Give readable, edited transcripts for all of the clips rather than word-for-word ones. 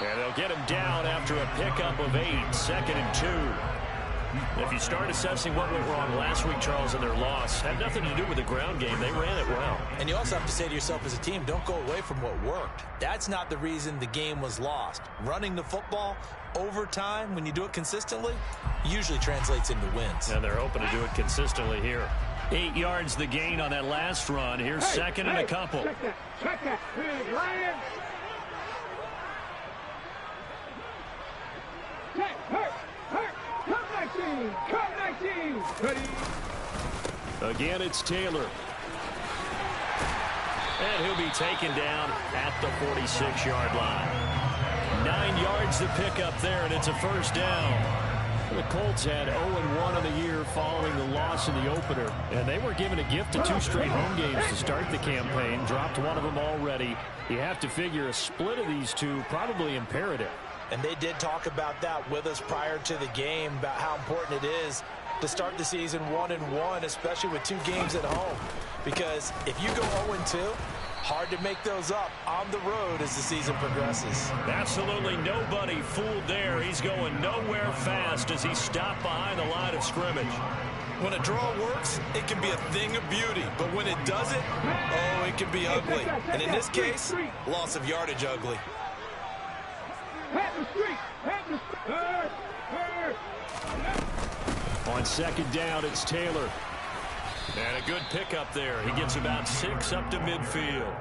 And they'll get him down after a pickup of 8, 2nd and 2. If you start assessing what went wrong last week, Charles, in their loss, had nothing to do with the ground game. They ran it well. And you also have to say to yourself as a team, don't go away from what worked. That's not the reason the game was lost. Running the football over time, when you do it consistently, usually translates into wins. And they're hoping to do it consistently here. 8 yards the gain on that last run. Here's second and a couple. Check that. Big Lions. Come 19. Ready. Again, it's Taylor. And he'll be taken down at the 46-yard line. 9 yards to pick up there, and it's a first down. The Colts had 0-1 on the year following the loss in the opener, and they were given a gift of 2 straight home games to start the campaign. Dropped one of them already. You have to figure a split of these two probably imperative. And they did talk about that with us prior to the game, about how important it is to start the season 1-1, especially with 2 games at home. Because if you go 0-2, hard to make those up on the road as the season progresses. Absolutely nobody fooled there. He's going nowhere fast as he stopped behind the line of scrimmage. When a draw works, it can be a thing of beauty. But when it doesn't, oh, it can be ugly. And in this case, loss of yardage ugly. On second down, it's Taylor. And a good pickup there. He gets about 6 up to midfield.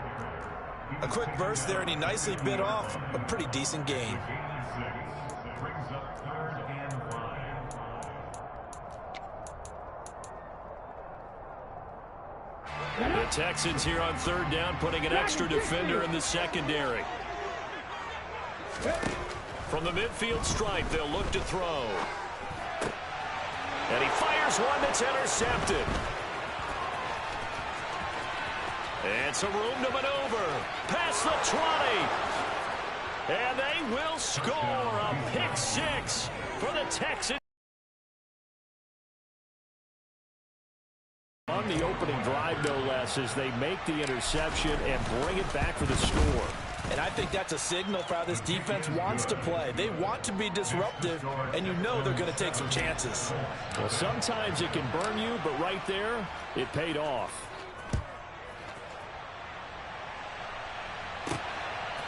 A quick burst there, and he nicely bit off a pretty decent gain. The Texans here on third down, putting an extra defender in the secondary. From the midfield stripe, they'll look to throw. And he fires one that's intercepted. And some room to maneuver. Past the 20. And they will score a pick 6 for the Texans. On the opening drive, no less, as they make the interception and bring it back for the score. And I think that's a signal for how this defense wants to play. They want to be disruptive, and you know they're going to take some chances. Well, sometimes it can burn you, but right there, it paid off.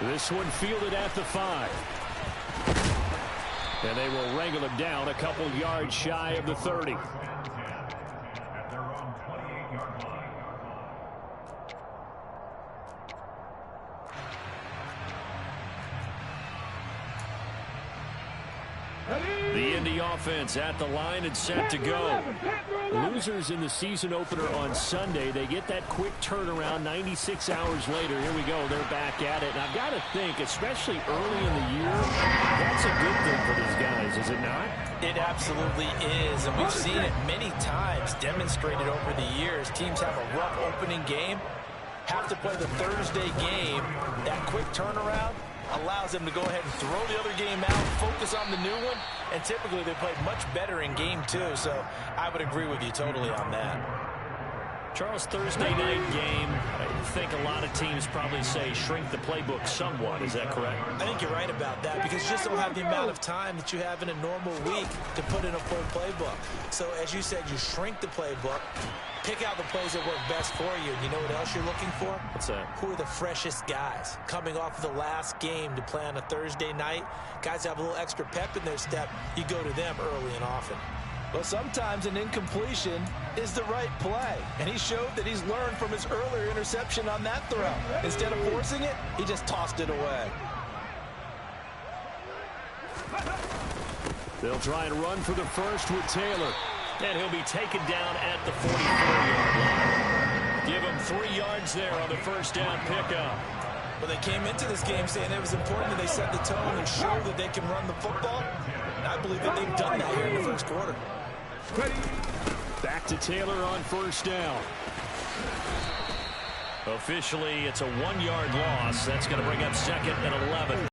This one fielded at the 5. And they will wrangle him down a couple yards shy of the 30. The Indy offense at the line and set to go. Losers in the season opener on Sunday. They get that quick turnaround 96 hours later. Here we go. They're back at it. And I've got to think, especially early in the year, that's a good thing for these guys, is it not? It absolutely is. And we've seen it many times demonstrated over the years. Teams have a rough opening game, have to play the Thursday game. That quick turnaround allows them to go ahead and throw the other game out, focus on the new one, and typically they play much better in game 2, so I would agree with you totally on that. Charles, Thursday night game, I think a lot of teams probably say shrink the playbook somewhat. Is that correct? I think you're right about that because you just don't have the amount of time that you have in a normal week to put in a full playbook. So as you said, you shrink the playbook, pick out the plays that work best for you. And you know what else you're looking for? What's that? Who are the freshest guys coming off of the last game to play on a Thursday night? Guys have a little extra pep in their step. You go to them early and often. Well, sometimes an incompletion is the right play. And he showed that he's learned from his earlier interception on that throw. Instead of forcing it, he just tossed it away. They'll try and run for the first with Taylor. And he'll be taken down at the 44-yard line. Give him 3 yards there on the first down pickup. Well, they came into this game saying it was important that they set the tone and show that they can run the football. And I believe that they've done that here in the first quarter. Back to Taylor on first down. Officially, it's a 1-yard loss. That's going to bring up second and 11.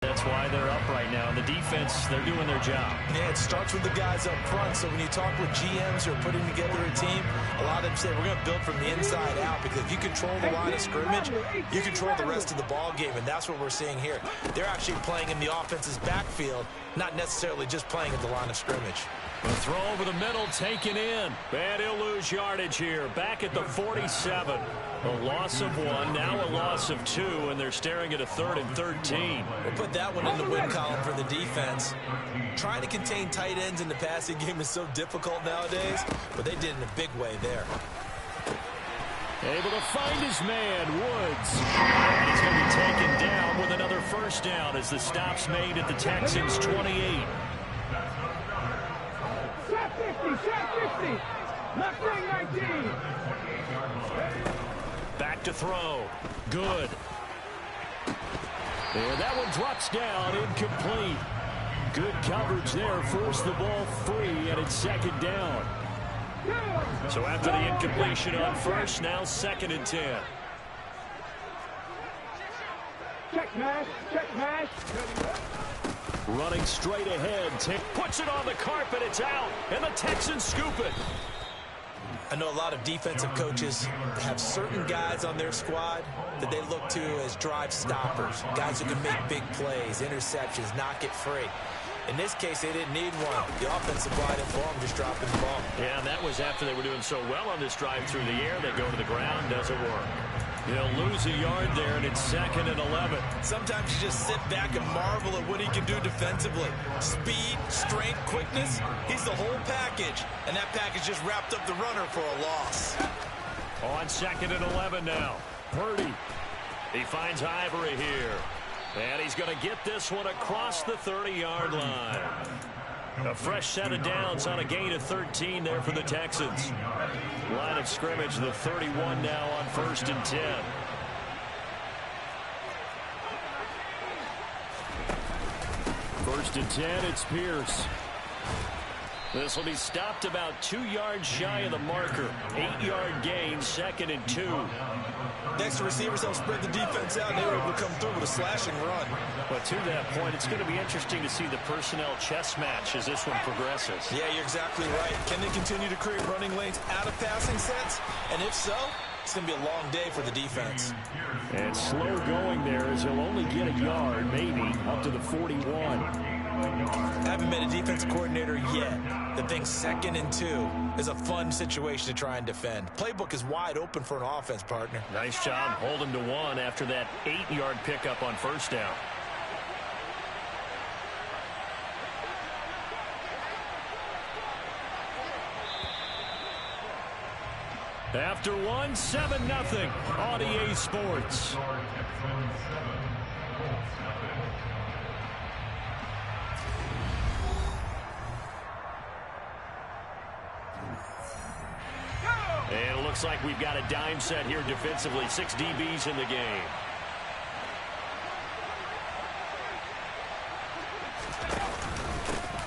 That's why they're up right now. And the defense offense, they're doing their job. Yeah, it starts with the guys up front. So when you talk with GMs who are putting together a team, a lot of them say we're going to build from the inside out, because if you control the line of scrimmage, you control the rest of the ball game, and that's what we're seeing here. They're actually playing in the offense's backfield, not necessarily just playing at the line of scrimmage. The throw over the middle taken in. And he'll lose yardage here. Back at the 47. A loss of 1, now a loss of 2, and they're staring at a 3rd and 13. We'll put that one in the win column for the defense. Trying to contain tight ends in the passing game is so difficult nowadays, but they did in a big way there. Able to find his man, Woods. And he's going to be taken down with another first down as the stop's made at the Texans' 28. Shot 50, left wing 19. Back to throw. Good. And that one drops down, incomplete. Good coverage there, forced the ball free, and it's 2nd down. So after the incompletion on first, now 2nd and 10. Check mash, check mash. Running straight ahead. Puts it on the carpet. It's out. And the Texans scoop it. I know a lot of defensive coaches have certain guys on their squad that they look to as drive stoppers. Guys who can make big plays, interceptions, knock it free. In this case, they didn't need one. The offensive line informed just dropping the ball. Yeah, and that was after they were doing so well on this drive through the air. They go to the ground. Doesn't work. They'll lose a yard there, and it's 2nd and 11. Sometimes you just sit back and marvel at what he can do defensively. Speed, strength, quickness, he's the whole package. And that package just wrapped up the runner for a loss. On 2nd and 11 now. Purdy. He finds Ivory here. And he's going to get this one across the 30-yard line. A fresh set of downs on a gain of 13 there for the Texans. Line of scrimmage, the 31 now on 1st and 10. First and 10, it's Pierce. This will be stopped about 2 yards shy of the marker. 8-yard gain, 2nd and 2. Next, the receivers help spread the defense out, and they were able to come through with a slashing run. But to that point, it's going to be interesting to see the personnel chess match as this one progresses. Yeah, you're exactly right. Can they continue to create running lanes out of passing sets? And if so, it's going to be a long day for the defense. And slow going there as he'll only get a yard, maybe, up to the 41. I haven't been a defensive coordinator yet. The thing 2nd and 2 is a fun situation to try and defend. Playbook is wide open for an offense, partner. Nice job holding to 1 after that 8-yard pickup on first down. After 1, 7-0 on EA Sports. And it looks like we've got a dime set here defensively. 6 DBs in the game.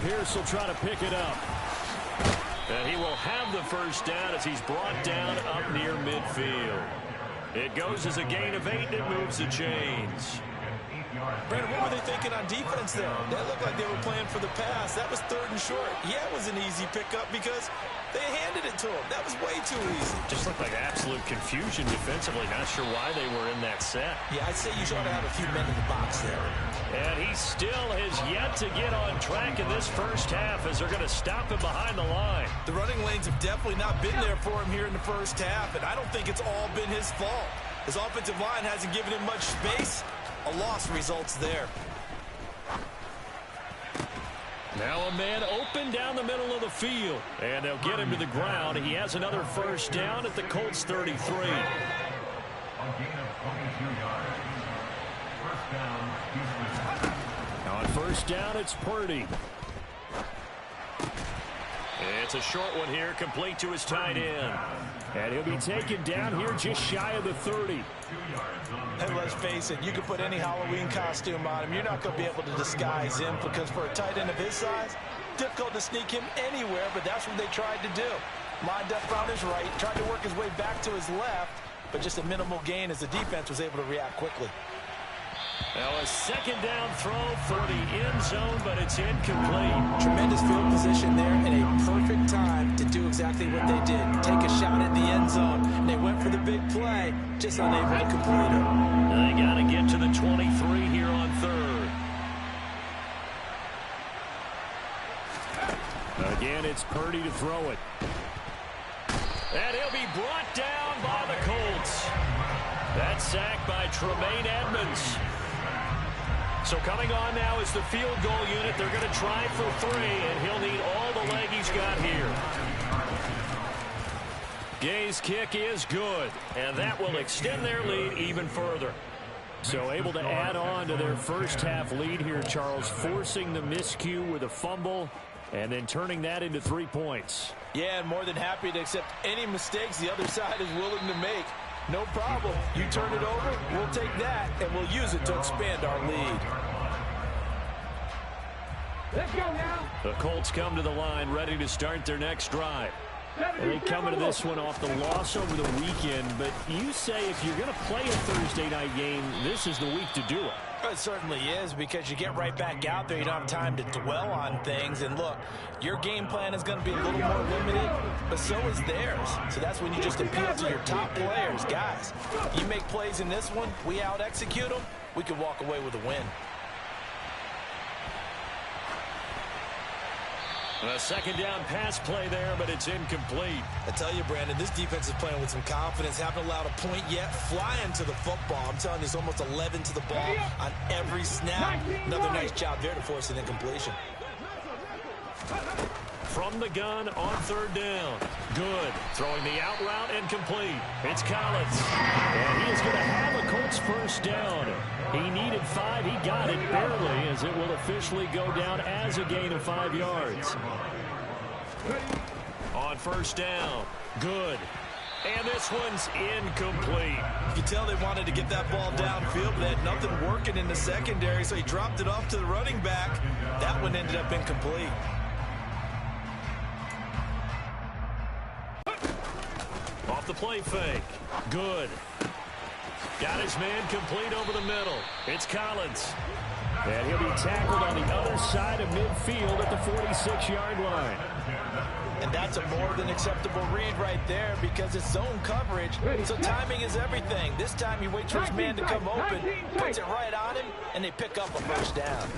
Pierce will try to pick it up. And he will have the first down as he's brought down up near midfield. It goes as a gain of 8, and it moves the chains. Brandon, what were they thinking on defense there? That looked like they were playing for the pass. That was 3rd and short. Yeah, it was an easy pickup because they handed it to him. That was way too easy. Just looked like absolute confusion defensively. Not sure why they were in that set. Yeah, I'd say you ought to have a few men in the box there. And he still has yet to get on track in this first half as they're going to stop him behind the line. The running lanes have definitely not been there for him here in the first half, and I don't think it's all been his fault. His offensive line hasn't given him much space. A loss results there. Now a man open down the middle of the field. And they'll get him to the ground. He has another first down at the Colts 33. On first down, it's Purdy. It's a short one here, complete to his tight end. And he'll be taken down here just shy of the 30. Hey, let's face it, you can put any Halloween costume on him. You're not going to be able to disguise him because for a tight end of his size, difficult to sneak him anywhere, but that's what they tried to do. Lined up on his right, tried to work his way back to his left, but just a minimal gain as the defense was able to react quickly. Now a second down throw for the end zone, but it's incomplete. Tremendous field position there and a perfect time to do exactly what they did. Take a shot at the end zone. And they went for the big play, just unable to complete it. They got to get to the 23 here on third. Again, it's Purdy to throw it. And he'll be brought down by the Colts. That sack by Tremaine Edmonds. So coming on now is the field goal unit. They're going to try for 3, and he'll need all the leg he's got here. Gay's kick is good, and that will extend their lead even further. So able to add on to their first half lead here, Charles, forcing the miscue with a fumble and then turning that into 3 points. Yeah, and more than happy to accept any mistakes the other side is willing to make. No problem. You turn it over, we'll take that, and we'll use it to expand our lead. Let's go now. The Colts come to the line, ready to start their next drive. And they come into this one off the loss over the weekend, but you say if you're going to play a Thursday night game, this is the week to do it. It certainly is, because you get right back out there. You don't have time to dwell on things. And look, your game plan is going to be a little more limited, but so is theirs. So that's when you just appeal to your top players. Guys, you make plays in this one, we out-execute them, we can walk away with a win. A second down pass play there, but it's incomplete. I tell you, Brandon, this defense is playing with some confidence. Haven't allowed a point yet. Flying to the football. I'm telling you, it's almost 11 to the ball on every snap. Another nice job there to force an incompletion. From the gun on third down. Good. Throwing the out route and complete. It's Collins. And he is going to have a Colts first down. He needed 5. He got it barely, as it will officially go down as a gain of 5 yards. On first down. Good. And this one's incomplete. You can tell they wanted to get that ball downfield, but they had nothing working in the secondary, so he dropped it off to the running back. That one ended up incomplete. Off the play fake. Good. Got his man complete over the middle. It's Collins. And he'll be tackled on the other side of midfield at the 46-yard line. And that's a more than acceptable read right there, because it's zone coverage, so timing is everything. This time he waits for his man to come open, puts it right on him, and they pick up a first down.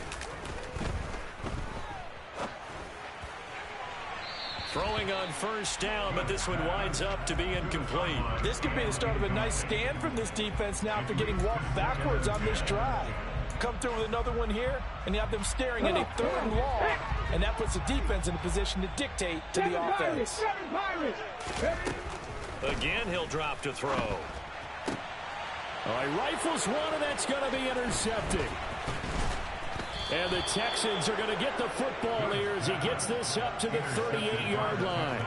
Throwing on first down, but this one winds up to be incomplete. This could be the start of a nice stand from this defense now after getting walked backwards on this drive. Come through with another one here, and you have them staring at a 3rd and long, and that puts the defense in a position to dictate to the offense. Again, he'll drop to throw. All right, rifles one, and that's going to be intercepted. And the Texans are going to get the football here as he gets this up to the 38-yard line.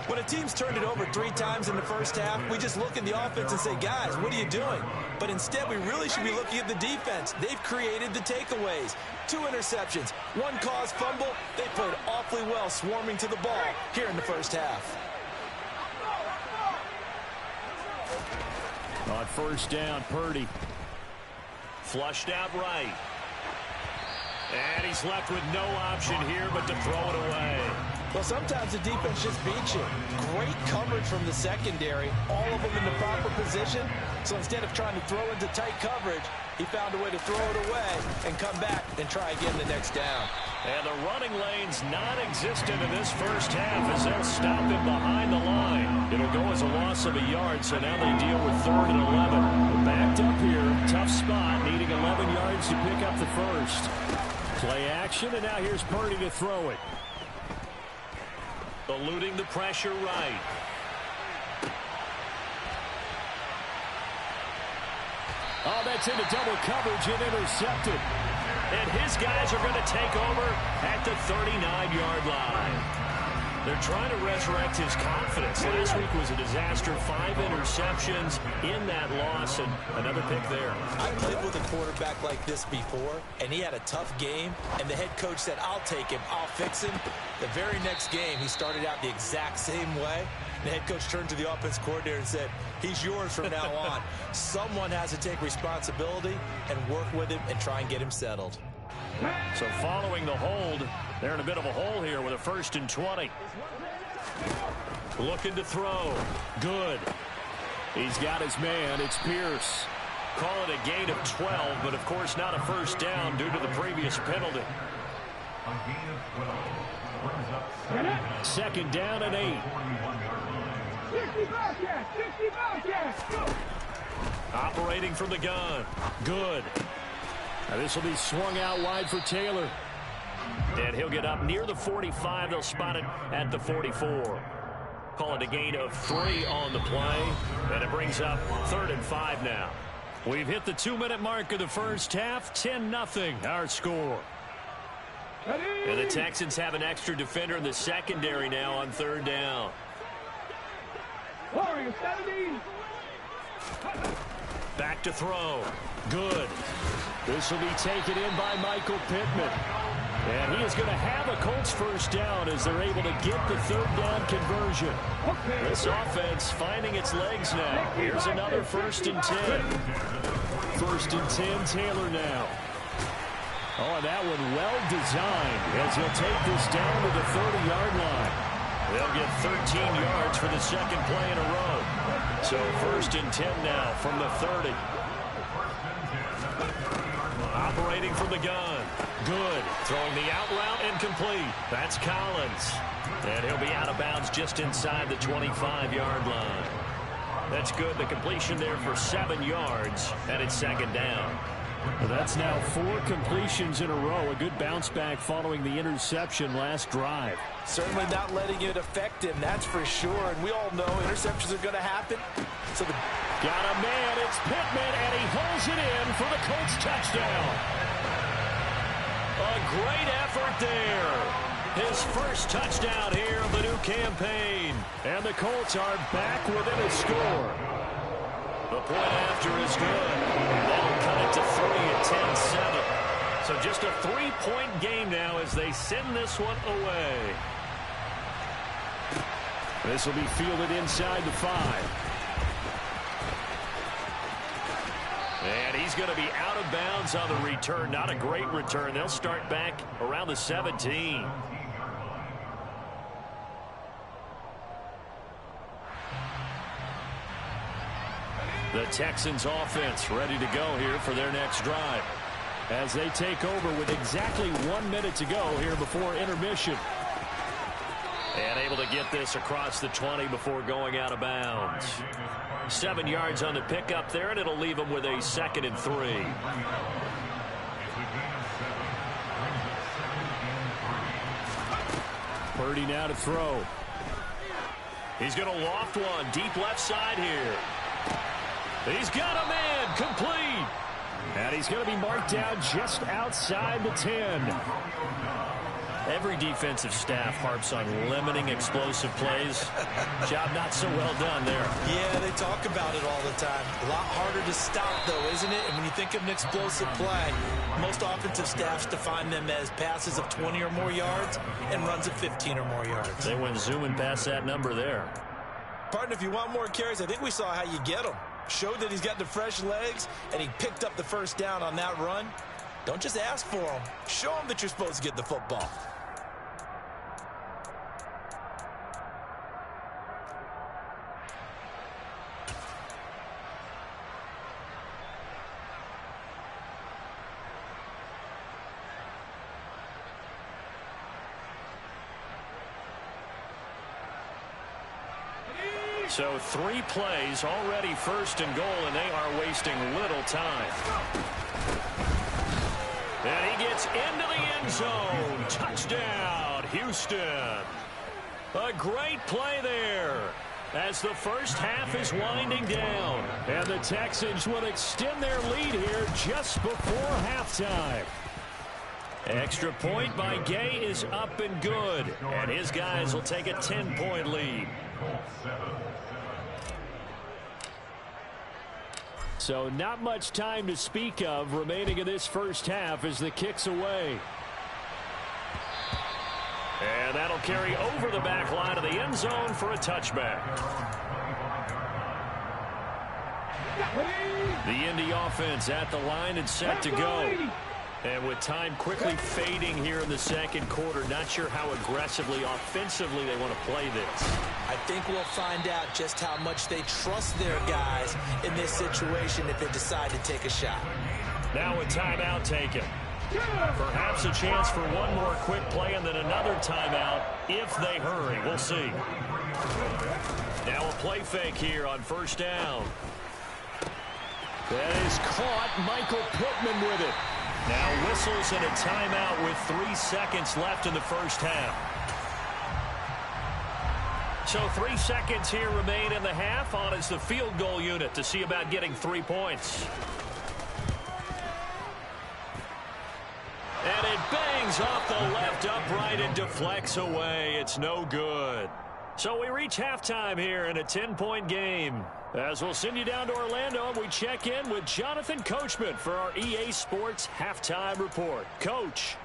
When a team's turned it over 3 times in the first half, we just look at the offense and say, guys, what are you doing? But instead, we really should be looking at the defense. They've created the takeaways. 2 interceptions, 1 caused fumble. They played awfully well swarming to the ball here in the first half. On first down, Purdy. Flushed out right. And he's left with no option here but to throw it away. Well, sometimes the defense just beats you. Great coverage from the secondary, all of them in the proper position. So instead of trying to throw into tight coverage, he found a way to throw it away and come back and try again the next down. And the running lane's non-existent in this first half as they'll stop him behind the line. It'll go as a loss of a yard, so now they deal with 3rd and 11. We're backed up here, tough spot, needing 11 yards to pick up the first. Play action, and now here's Purdy to throw it. Eluding the pressure right. Oh, that's into double coverage and intercepted. And his guys are going to take over at the 39-yard line. They're trying to resurrect his confidence. Last week was a disaster. 5 interceptions in that loss, and another pick there. I played with a quarterback like this before, and he had a tough game, and the head coach said, I'll take him, I'll fix him. The very next game, he started out the exact same way. The head coach turned to the offense coordinator and said, he's yours from now on. Someone has to take responsibility and work with him and try and get him settled. So following the hold, they're in a bit of a hole here with a 1st and 20. Looking to throw. Good. He's got his man. It's Pierce. Call it a gain of 12, but of course not a first down due to the previous penalty. A gain of 12. 2nd down and 8. 60 Bobcats! 60 Bobcats! Go! Operating from the gun. Good. Now this will be swung out wide for Taylor. And he'll get up near the 45. They'll spot it at the 44. Call it a gain of 3 on the play. And it brings up 3rd and 5 now. We've hit the 2-minute mark of the first half. 10-0 our score. And the Texans have an extra defender in the secondary now on 3rd down. Warriors 17. Back to throw. Good. This will be taken in by Michael Pittman. And he is going to have a Colts first down as they're able to get the 3rd down conversion. This offense finding its legs now. Here's another 1st and 10. 1st and 10, Taylor now. Oh, and that one well designed as he'll take this down to the 30-yard line. They'll get 13 yards for the 2nd play in a row. So 1st and 10 now from the 30. Operating from the gun. Good. Throwing the out route and complete. That's Collins. And he'll be out of bounds just inside the 25-yard line. That's good. The completion there for 7 yards. And it's 2nd down. Well, that's now 4 completions in a row. A good bounce back following the interception last drive. Certainly not letting it affect him, that's for sure. And we all know interceptions are going to happen. So got a man. It's Pittman, and he holds it in for the Colts touchdown. A great effort there. His first touchdown here of the new campaign. And the Colts are back within a score. The point after is good. That'll cut it to 3 at 10-7. So just a 3-point game now as they send this one away. This will be fielded inside the 5. And he's going to be out of bounds on the return. Not a great return. They'll start back around the 17. The Texans offense ready to go here for their next drive as they take over with exactly 1 minute to go here before intermission. And able to get this across the 20 before going out of bounds. 7 yards on the pickup there, and it'll leave them with a 2nd and 3. Purdy now to throw. He's going to loft one deep left side here. He's got a man, complete. And he's going to be marked down just outside the 10. Every defensive staff harps on limiting explosive plays. Job not so well done there. Yeah, they talk about it all the time. A lot harder to stop, though, isn't it? And when you think of an explosive play, most offensive staffs define them as passes of 20 or more yards and runs of 15 or more yards. They went zooming past that number there. Partner, if you want more carries, I think we saw how you get them. Showed that he's got the fresh legs, and he picked up the first down on that run. Don't just ask for them. Show them that you're supposed to get the football. So 3 plays, already 1st and goal, and they are wasting little time. And he gets into the end zone. Touchdown, Houston. A great play there as the first half is winding down. And the Texans will extend their lead here just before halftime. Extra point by Gay is up and good. And his guys will take a 10-point lead. So not much time to speak of remaining in this first half as the kick's away. And that'll carry over the back line of the end zone for a touchback. The Indy offense at the line and set to go. And with time quickly fading here in the second quarter, not sure how aggressively, offensively they want to play this. I think we'll find out just how much they trust their guys in this situation if they decide to take a shot. Now a timeout taken. Perhaps a chance for one more quick play and then another timeout if they hurry. We'll see. Now a play fake here on first down. That is caught. Michael Pittman with it. Now whistles and a timeout with 3 seconds left in the first half. So 3 seconds here remain in the half on as the field goal unit to see about getting 3 points. And it bangs off the left upright and deflects away. It's no good. So we reach halftime here in a 10-point game. As we'll send you down to Orlando, and we check in with Jonathan Coachman for our EA Sports Halftime Report. Coach.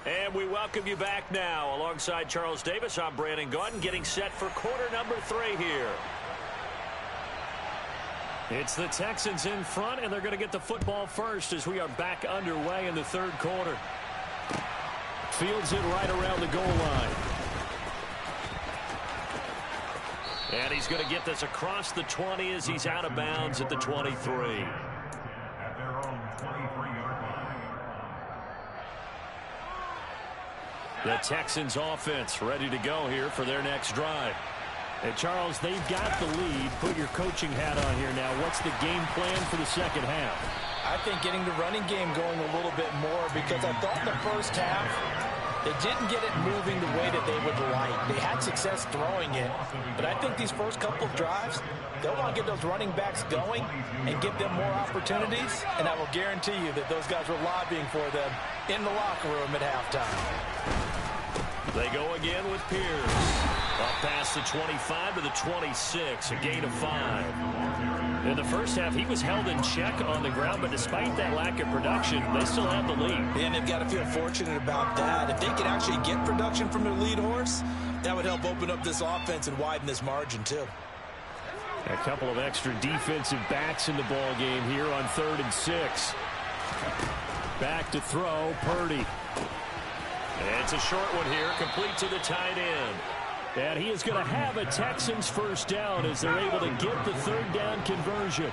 And we welcome you back now. Alongside Charles Davis, I'm Brandon Gaudin, getting set for quarter number 3 here. It's the Texans in front, and they're going to get the football first as we are back underway in the third quarter. Fields it right around the goal line. And he's going to get this across the 20 as he's out of bounds at the 23. At their own 23-yard line. The Texans offense ready to go here for their next drive. And Charles, they've got the lead. Put your coaching hat on here now. What's the game plan for the second half? I think getting the running game going a little bit more, because I thought in the first half they didn't get it moving the way that they would like. They had success throwing it, but I think these first couple of drives, they'll want to get those running backs going and give them more opportunities, and I will guarantee you that those guys were lobbying for them in the locker room at halftime. They go again with Pierce. Up past the 25 to the 26, a gain of 5. In the first half, he was held in check on the ground, but despite that lack of production, they still have the lead. And they've got to feel fortunate about that. If they could actually get production from their lead horse, that would help open up this offense and widen this margin, too. A couple of extra defensive backs in the ball game here on 3rd and 6. Back to throw, Purdy. It's a short one here, complete to the tight end. And he is going to have a Texans first down as they're able to get the 3rd down conversion.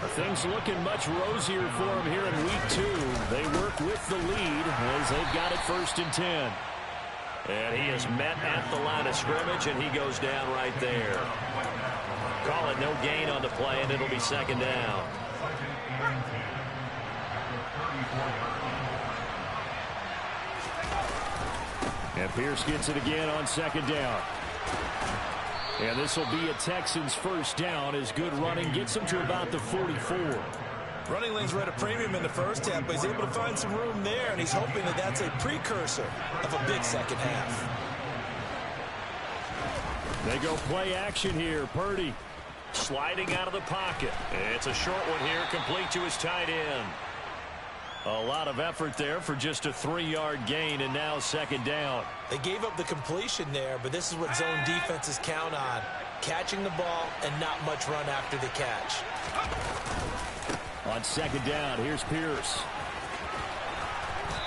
Things looking much rosier for him here in week 2. They work with the lead as they've got it 1st and 10. And he is met at the line of scrimmage, and he goes down right there. Call it no gain on the play, and it'll be 2nd down. And Pierce gets it again on 2nd down. And this will be a Texans first down as good running gets him to about the 44. Running lanes were at a premium in the first half, but he's able to find some room there, and he's hoping that that's a precursor of a big second half. They go play action here. Purdy sliding out of the pocket. It's a short one here, complete to his tight end. A lot of effort there for just a 3-yard gain, and now 2nd down. They gave up the completion there, but this is what zone defenses count on. Catching the ball and not much run after the catch. On 2nd down, here's Pierce.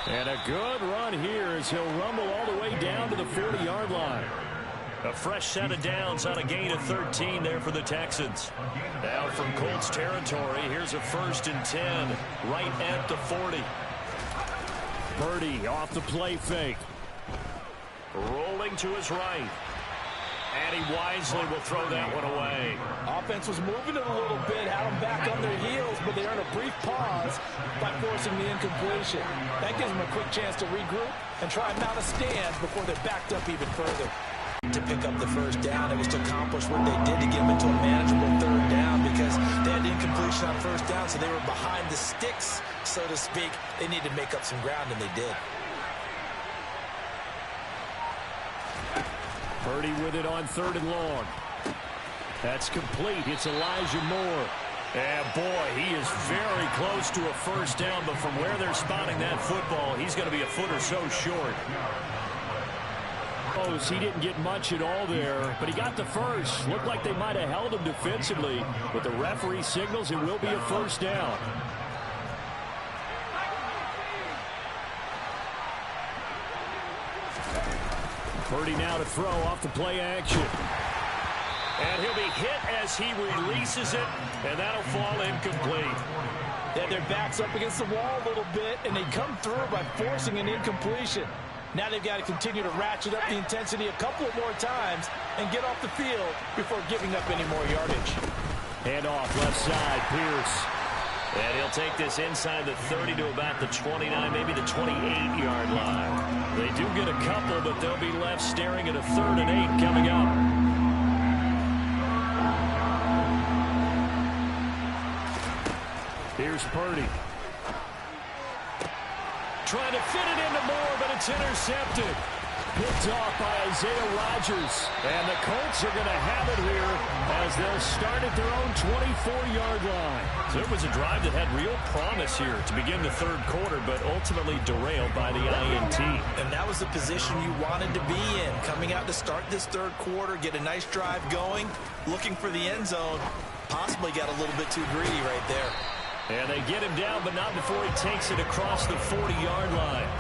And a good run here as he'll rumble all the way down to the 40-yard line. A fresh set of downs on a gain of 13 there for the Texans. Now from Colts territory, here's a 1st and 10 right at the 40. Purdy off the play fake. Rolling to his right. And he wisely will throw that one away. Offense was moving it a little bit, had them back on their heels, but they earned a brief pause by forcing the incompletion. That gives them a quick chance to regroup and try and mount a stand before they're backed up even further. To pick up the first down, it was to accomplish what they did to get them into a manageable 3rd down, because they had the incompletion on 1st down, so they were behind the sticks so to speak. They need to make up some ground, and they did. Purdy with it on 3rd and long. That's complete. It's Elijah Moore. And boy, he is very close to a first down, but from where they're spotting that football, he's going to be a foot or so short. He didn't get much at all there, but he got the first. Looked like they might have held him defensively, but the referee signals it will be a first down. Purdy now to throw off the play action. And he'll be hit as he releases it, and that'll fall incomplete. Yeah, their back's up against the wall a little bit, and they come through by forcing an incompletion. Now they've got to continue to ratchet up the intensity a couple of more times and get off the field before giving up any more yardage. Hand off left side, Pierce. And he'll take this inside the 30 to about the 29, maybe the 28-yard line. They do get a couple, but they'll be left staring at a 3rd and 8 coming up. Here's Purdy. Trying to fit it into Moore, but it's intercepted. Picked off by Isaiah Rodgers. And the Colts are going to have it here as they'll start at their own 24-yard line. So it was a drive that had real promise here to begin the 3rd quarter, but ultimately derailed by the INT. And that was the position you wanted to be in. Coming out to start this 3rd quarter, get a nice drive going, looking for the end zone. Possibly got a little bit too greedy right there. And they get him down, but not before he takes it across the 40-yard line.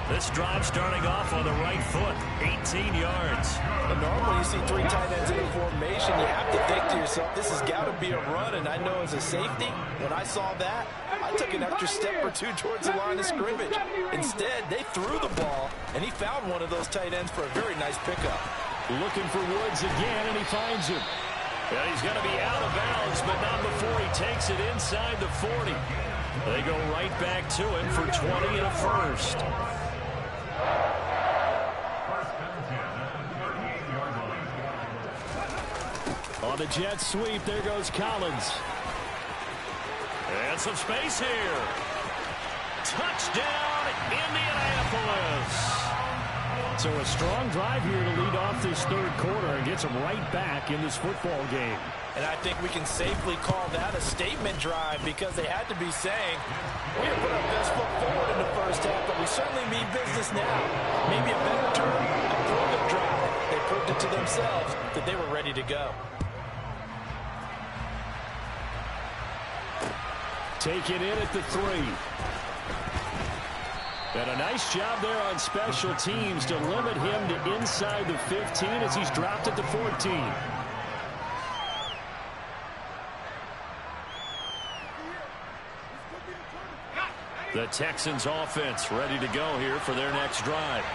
This drive starting off on the right foot, 18 yards. But normally you see 3 tight ends in a formation, you have to think to yourself, this has got to be a run, and I know as a safety, when I saw that, I took an extra step or 2 towards the line of scrimmage. Instead, they threw the ball, and he found one of those tight ends for a very nice pickup. Looking for Woods again, and he finds him. Yeah, he's going to be out of bounds, but not before he takes it inside the 40. They go right back to him for 20 and a first. On the jet sweep, there goes Collins. And some space here. Touchdown, Indianapolis. So a strong drive here to lead off this 3rd quarter and gets them right back in this football game. And I think we can safely call that a statement drive because they had to be saying, we have put our best foot forward in the first half, but we certainly mean business now. Maybe a better term, a prove-it drive. They proved it to themselves that they were ready to go. Take it in at the 3. And a nice job there on special teams to limit him to inside the 15 as he's dropped at the 14. The Texans offense ready to go here for their next drive.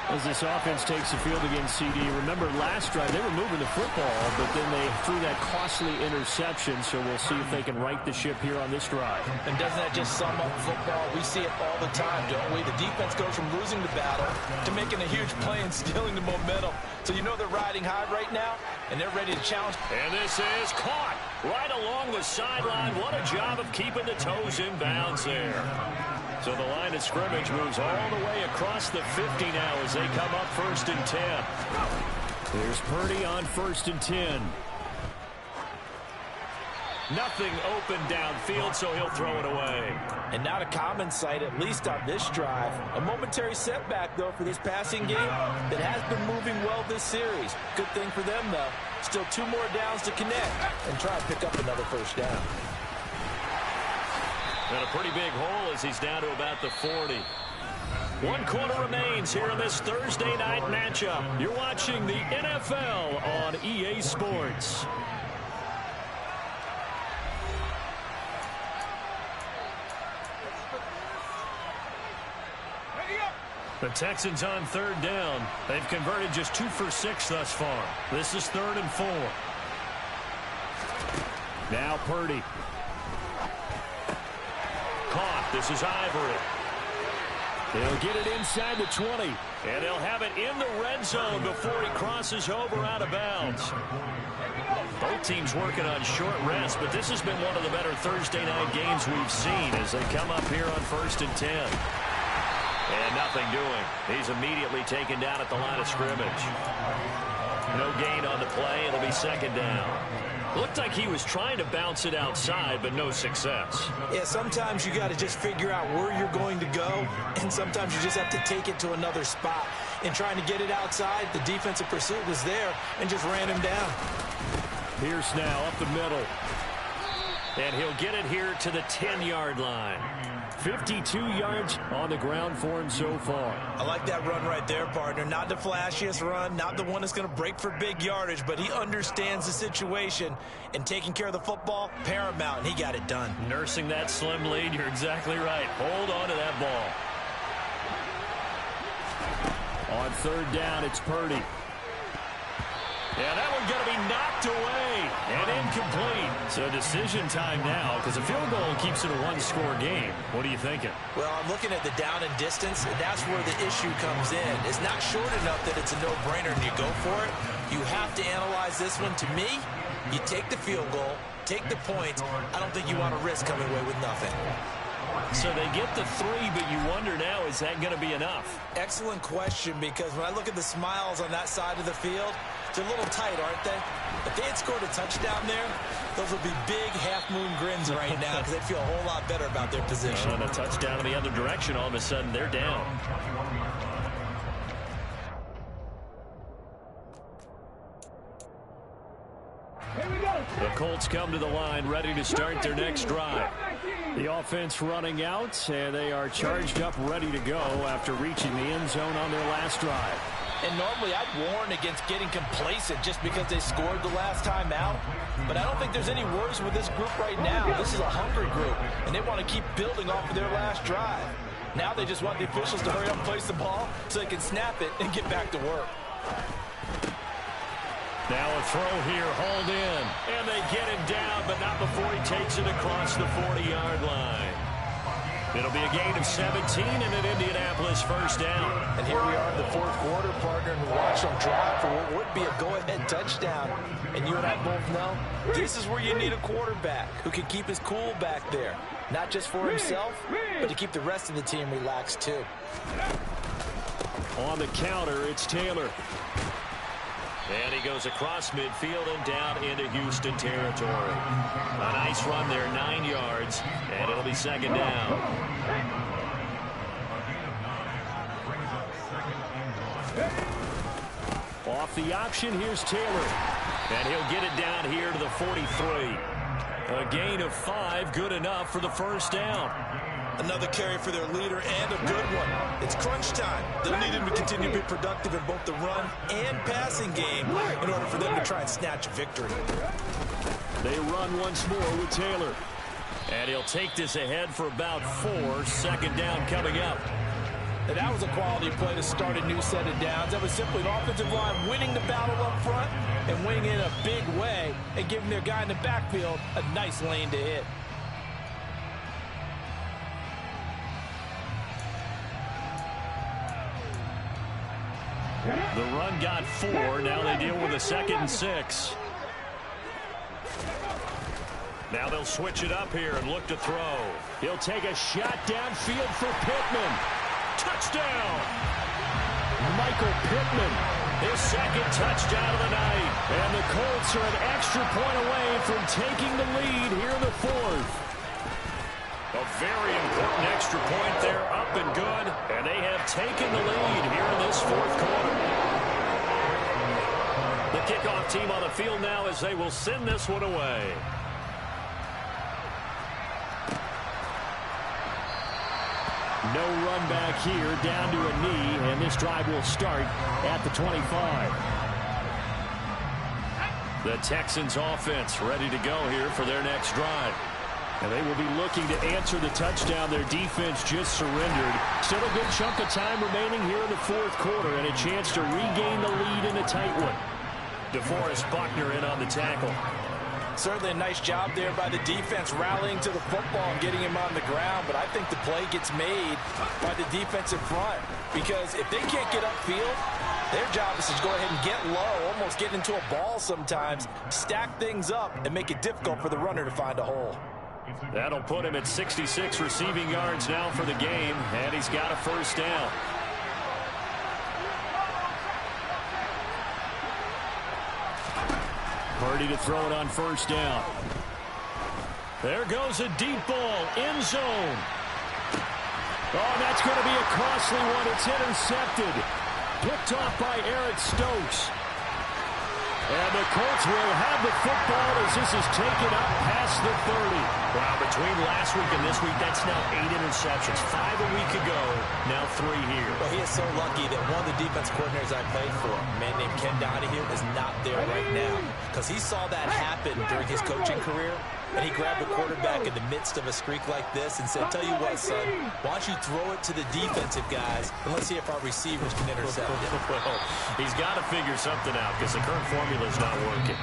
As this offense takes the field against CD, remember last drive they were moving the football, but then they threw that costly interception, so we'll see if they can right the ship here on this drive. And doesn't that just sum up football? We see it all the time, don't we? The defense goes from losing the battle to making a huge play and stealing the momentum. So you know they're riding high right now, and they're ready to challenge. And this is caught right along the sideline. What a job of keeping the toes in bounds there. So the line of scrimmage moves all the way across the 50 now as they come up 1st and 10. There's Purdy on 1st and 10. Nothing open downfield, so he'll throw it away. And not a common sight, at least on this drive. A momentary setback, though, for this passing game that has been moving well this series. Good thing for them, though. Still 2 more downs to connect and try to pick up another first down. And a pretty big hole as he's down to about the 40. 1 quarter remains here in this Thursday night matchup. You're watching the NFL on EA Sports. The Texans on 3rd down. They've converted just 2 for 6 thus far. This is 3rd and 4. Now Purdy. Caught. This is Ivory. They'll get it inside the 20. And they'll have it in the red zone before he crosses over out of bounds. Both teams working on short rest, but this has been one of the better Thursday night games we've seen as they come up here on 1st and 10. And nothing doing. He's immediately taken down at the line of scrimmage. No gain on the play. It'll be 2nd down. Looked like he was trying to bounce it outside, but no success. Yeah, sometimes you got to just figure out where you're going to go, and sometimes you just have to take it to another spot. In trying to get it outside, the defensive pursuit was there and just ran him down. Pierce now up the middle. And he'll get it here to the 10-yard line. 52 yards on the ground for him so far. I like that run right there, partner. Not the flashiest run, not the one that's going to break for big yardage, but he understands the situation, and taking care of the football, paramount, and he got it done. Nursing that slim lead, you're exactly right. Hold on to that ball. On 3rd down, it's Purdy. Yeah, that one going to be knocked away and incomplete. So decision time now because a field goal keeps it a one-score game. What are you thinking? Well, I'm looking at the down and distance, and that's where the issue comes in. It's not short enough that it's a no-brainer and you go for it. You have to analyze this one. To me, you take the field goal, take the points. I don't think you want to risk coming away with nothing. So they get the 3, but you wonder now, is that going to be enough? Excellent question, because when I look at the smiles on that side of the field, they're a little tight, aren't they? If they had scored a touchdown there, those would be big half-moon grins right now because they'd feel a whole lot better about their position. And a touchdown in the other direction, all of a sudden they're down. The Colts come to the line, ready to start their next drive. The offense running out, and they are charged up, ready to go after reaching the end zone on their last drive. And normally I'd warn against getting complacent just because they scored the last time out. But I don't think there's any worries with this group right now. This is a hungry group, and they want to keep building off of their last drive. Now they just want the officials to hurry up and place the ball so they can snap it and get back to work. Now a throw here, hauled in. And they get him down, but not before he takes it across the 40-yard line. It'll be a gain of 17 and an Indianapolis 1st down. And here we are in the 4th quarter, partner, and watch them drive for what would be a go-ahead touchdown. And you and I both know this is where you need a quarterback who can keep his cool back there. Not just for himself, but to keep the rest of the team relaxed too. On the counter, it's Taylor. And he goes across midfield and down into Houston territory. A nice run there, 9 yards, and it'll be 2nd down. Off the option, here's Taylor. And he'll get it down here to the 43. A gain of 5, good enough for the 1st down. Another carry for their leader and a good one. It's crunch time. They'll need him to continue to be productive in both the run and passing game in order for them to try and snatch a victory. They run once more with Taylor. And he'll take this ahead for about 4. 2nd down coming up. And that was a quality play to start a new set of downs. That was simply an offensive line winning the battle up front and winning in a big way and giving their guy in the backfield a nice lane to hit. The run got 4. Now they deal with a 2nd and 6. Now they'll switch it up here and look to throw. He'll take a shot downfield for Pittman. Touchdown! Michael Pittman, his 2nd touchdown of the night. And the Colts are an extra point away from taking the lead here in the 4th. A very important extra point there, up and good. And they have taken the lead here in this 4th quarter. The kickoff team on the field now as they will send this one away. No run back here, down to a knee, and this drive will start at the 25. The Texans offense ready to go here for their next drive. And they will be looking to answer the touchdown their defense just surrendered. Still a good chunk of time remaining here in the 4th quarter and a chance to regain the lead in a tight one. DeForest Buckner in on the tackle. Certainly a nice job there by the defense rallying to the football and getting him on the ground, but I think the play gets made by the defensive front because if they can't get upfield, their job is to go ahead and get low, almost get into a ball sometimes, stack things up, and make it difficult for the runner to find a hole. That'll put him at 66 receiving yards now for the game, and he's got a first down. Purdy to throw it on first down. There goes a deep ball, end zone. Oh, that's going to be a costly one. It's intercepted. Picked off by Eric Stokes. And the Colts will have the football as this is taken up past the 30. Wow, between last week and this week, that's now 8 interceptions. 5 a week ago, now 3 here. Well, he is so lucky that one of the defense coordinators I played for, a man named Ken Donahue, is not there right now because he saw that happen during his coaching career, and he grabbed the quarterback in the midst of a streak like this and said, tell you what, son, why don't you throw it to the defensive guys, and let's see if our receivers can intercept it. Well, he's got to figure something out because the current formula is not working.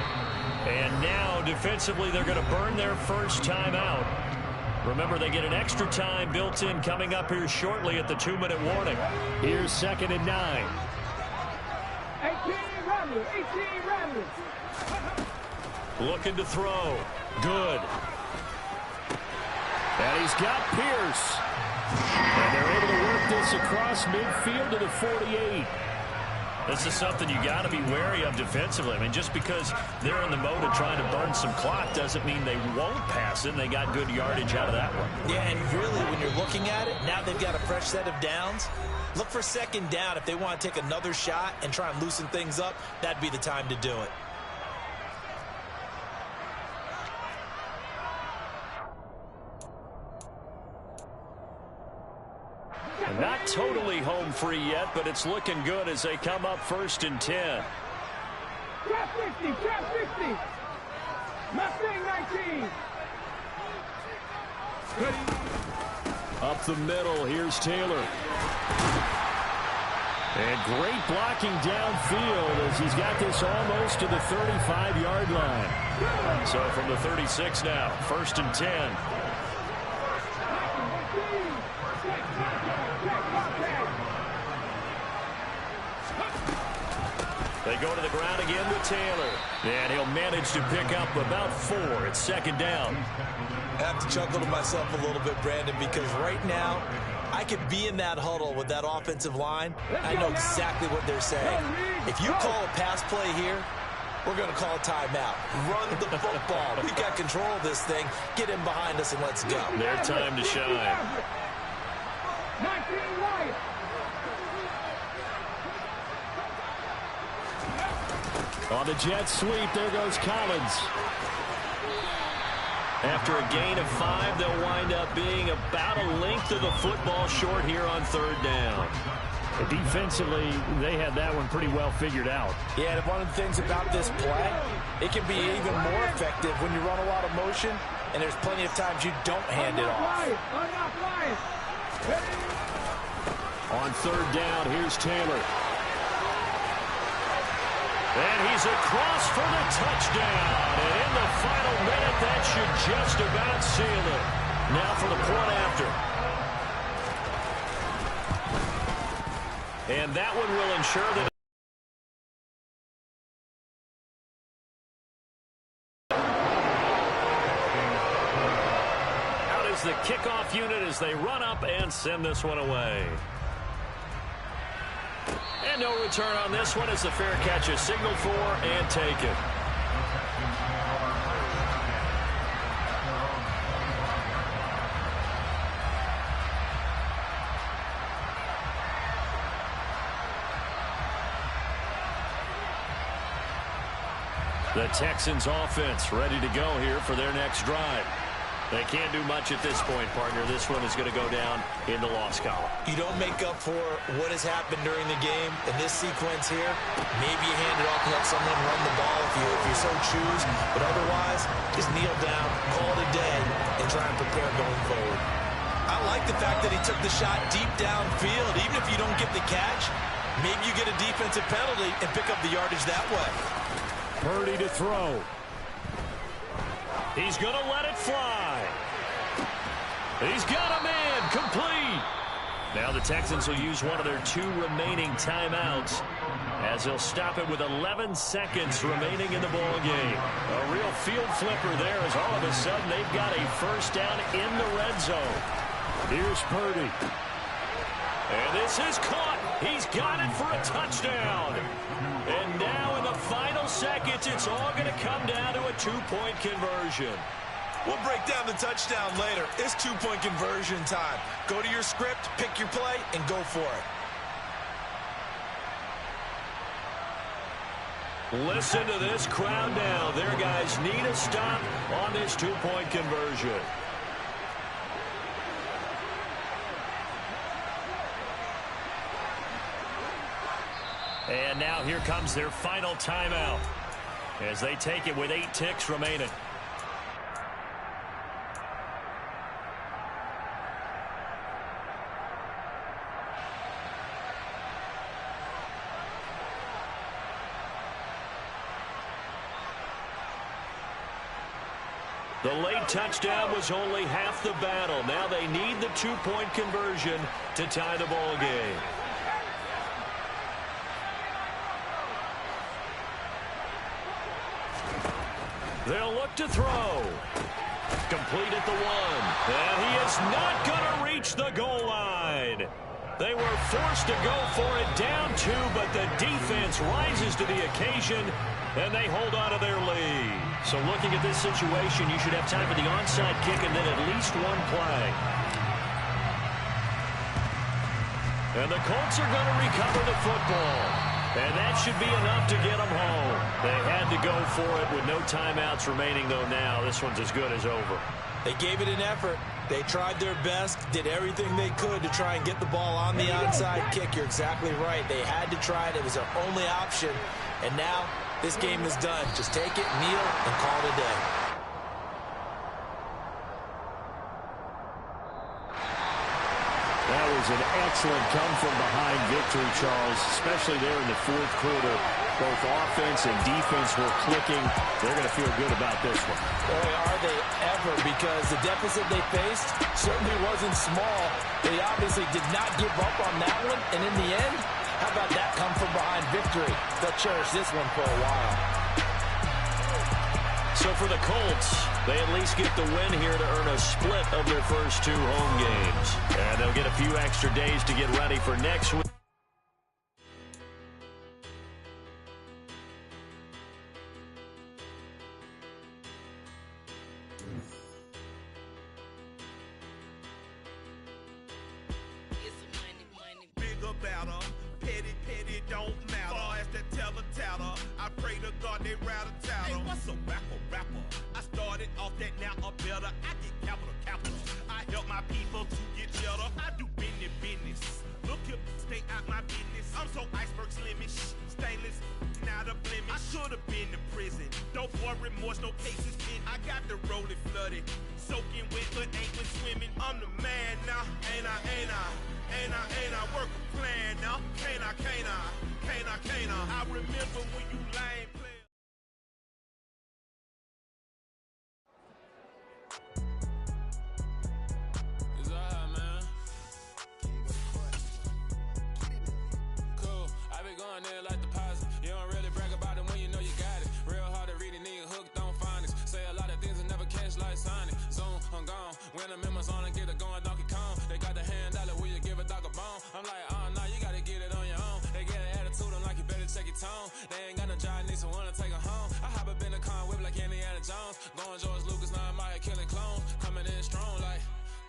And now, defensively, they're going to burn their first time out. Remember, they get an extra time built in coming up here shortly at the 2-minute warning. Here's 2nd and 9. 18 Ramblers, 18 Ramblers. Looking to throw. Good. And he's got Pierce. And they're able to work this across midfield to the 48. This is something you got to be wary of defensively. I mean, just because they're in the mode of trying to burn some clock doesn't mean they won't pass it. And they got good yardage out of that one. Yeah, and really, when you're looking at it, now they've got a fresh set of downs. Look for 2nd down. If they want to take another shot and try and loosen things up, that'd be the time to do it. Not totally home free yet, but it's looking good as they come up 1st and 10. Trap 50, trap 50. Mustang 19. Up the middle, here's Taylor. And great blocking downfield as he's got this almost to the 35-yard line. So from the 36 now, 1st and 10. They go to the ground again with Taylor. And he'll manage to pick up about 4. It's 2nd down. I have to chuckle to myself a little bit, Brandon, because right now I could be in that huddle with that offensive line. I know exactly what they're saying. If you call a pass play here, we're going to call a timeout. Run the football. We've got control of this thing. Get in behind us and let's go. Their time to shine. 19 Wyatt. On the jet sweep, there goes Collins. After a gain of 5, they'll wind up being about a length of the football short here on 3rd down. Defensively, they had that one pretty well figured out. Yeah, and one of the things about this play, it can be even more effective when you run a lot of motion, and there's plenty of times you don't hand it off. On 3rd down, here's Taylor. And he's across for the touchdown. And in the final minute, that should just about seal it. Now for the point after. And that one will ensure that. Out is the kickoff unit as they run up and send this one away. And no return on this one as the fair catch is signaled for and taken. The Texans offense ready to go here for their next drive. They can't do much at this point, partner. This one is going to go down in the loss column. You don't make up for what has happened during the game. In this sequence here, maybe you hand it off and let someone run the ball if you so choose. But otherwise, just kneel down, call it a day, and try and prepare going forward. I like the fact that he took the shot deep downfield. Even if you don't get the catch, maybe you get a defensive penalty and pick up the yardage that way. Purdy to throw. He's going to let it fly. He's got a man complete. Now the Texans will use one of their 2 remaining timeouts as they'll stop it with 11 seconds remaining in the ball game. A real field flipper there as all of a sudden they've got a first down in the red zone. Here's Purdy. And this is caught. He's got it for a touchdown. And now in the final seconds, it's all going to come down to a 2-point conversion. We'll break down the touchdown later. It's 2-point conversion time. Go to your script, pick your play, and go for it. Listen to this crowd now. Their guys need a stop on this 2-point conversion. And now here comes their final timeout as they take it with 8 ticks remaining. The late touchdown was only half the battle. Now they need the 2-point conversion to tie the ball game. They'll look to throw. Complete at the 1. And he is not going to reach the goal line. They were forced to go for it down 2, but the defense rises to the occasion, and they hold on to their lead. So looking at this situation, you should have time for the onside kick and then at least 1 play. And the Colts are going to recover the football. And that should be enough to get them home. They had to go for it with no timeouts remaining, though now this one's as good as over. They gave it an effort. They tried their best, did everything they could to try and get the ball on the onside kick. You're exactly right. They had to try it. It was their only option. And now this game is done. Just take it, kneel, and call it a day. That was an excellent come-from-behind victory, Charles, especially there in the 4th quarter. Both offense and defense were clicking. They're going to feel good about this one. Boy, are they ever, because the deficit they faced certainly wasn't small. They obviously did not give up on that one, and in the end, how about that come-from-behind victory? They'll cherish this one for a while. So for the Colts, they at least get the win here to earn a split of their first 2 home games. And they'll get a few extra days to get ready for next week.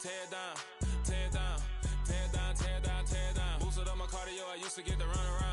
Tear down. Boosted up my cardio, I used to get the run around.